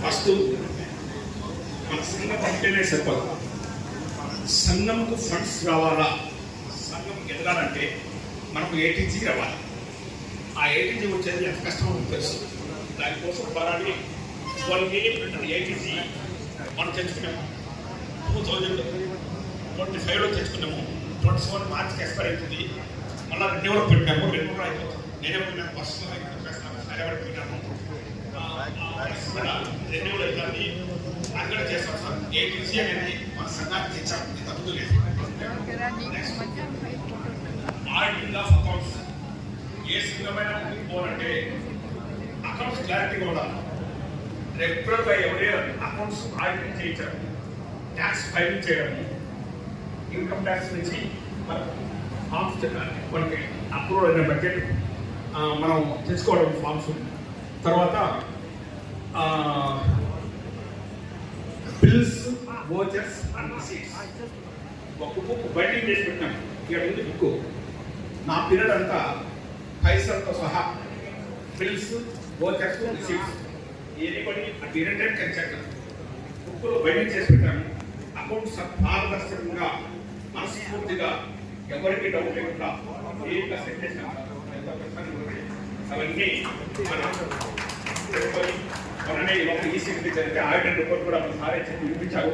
First మన సంఘం అంటేనే చెప్పదు, సంఘంకు ఫండ్స్ రావాలా, సంఘం ఎదగాలంటే మనకు ఏటీజీ రావాలి. ఆ ఏటీజీ వచ్చేది ఎంత కష్టమో తెలుసు. దానికోసం పోరాడి వాళ్ళకి ఏటీజీ మనం తెచ్చుకున్నాము. 2025లో తెచ్చుకున్నాము. 27 మార్చికి ఎక్స్పైర్ అవుతుంది. మళ్ళీ రెన్యూవల్ పెట్టాము. రెన్యూవల్ అయిపోతుంది. నేనే పోయినాను, పర్సనల్ అయిపోయినాను, సరైన పోయినాను. రెన్యూవల్ అవుతుంది. అక్కడ చేస్తాం సార్. ఏటీసీ అనేది మన సంఘానికి తెచ్చాము. ఇది తప్పుదు లేదు. Auditing of accounts. ఏ సంఘమైన ముందుకు పోవాలంటే అకౌంట్స్ క్లారిటీగా ఉండాలి. రెగ్యులర్గా ఎవరే అకౌంట్స్ ఆడిటింగ్ చేయించారు, ట్యాక్స్ ఫైలింగ్ చేయడము, ఇన్కమ్ ట్యాక్స్ నుంచి ఫామ్స్ మనకి అప్రూవ్ అయిన బడ్జెట్ మనం తెచ్చుకోవడం ఫామ్స్. తర్వాత బిల్స్, వోచర్స్ అండ్ రిసీట్స్. ఒక బుక్ బైండింగ్ చేసి పెట్టినాం. ఇక్కడ ఉంది బుక్. నా పీరియడ్ అంతా పైసలతో సహా బిల్స్, వోచర్స్, రిసీట్స్ ఎనీబడి ఆ పీరియడ్ టైం కెన్ చెక్. బుక్లో బైండింగ్ చేసి పెట్టాను. అకౌంట్స్ పారదర్శకంగా, మనస్ఫూర్తిగా, ఎవరికి డౌట్ లేకుండా ఏగా సెట్ చేసాం. అవన్నీ మననే ఈ సిగ్నేచర్ ఆడిటర్ రిపోర్ట్ కూడా సారే చెప్పి వినిపించారు.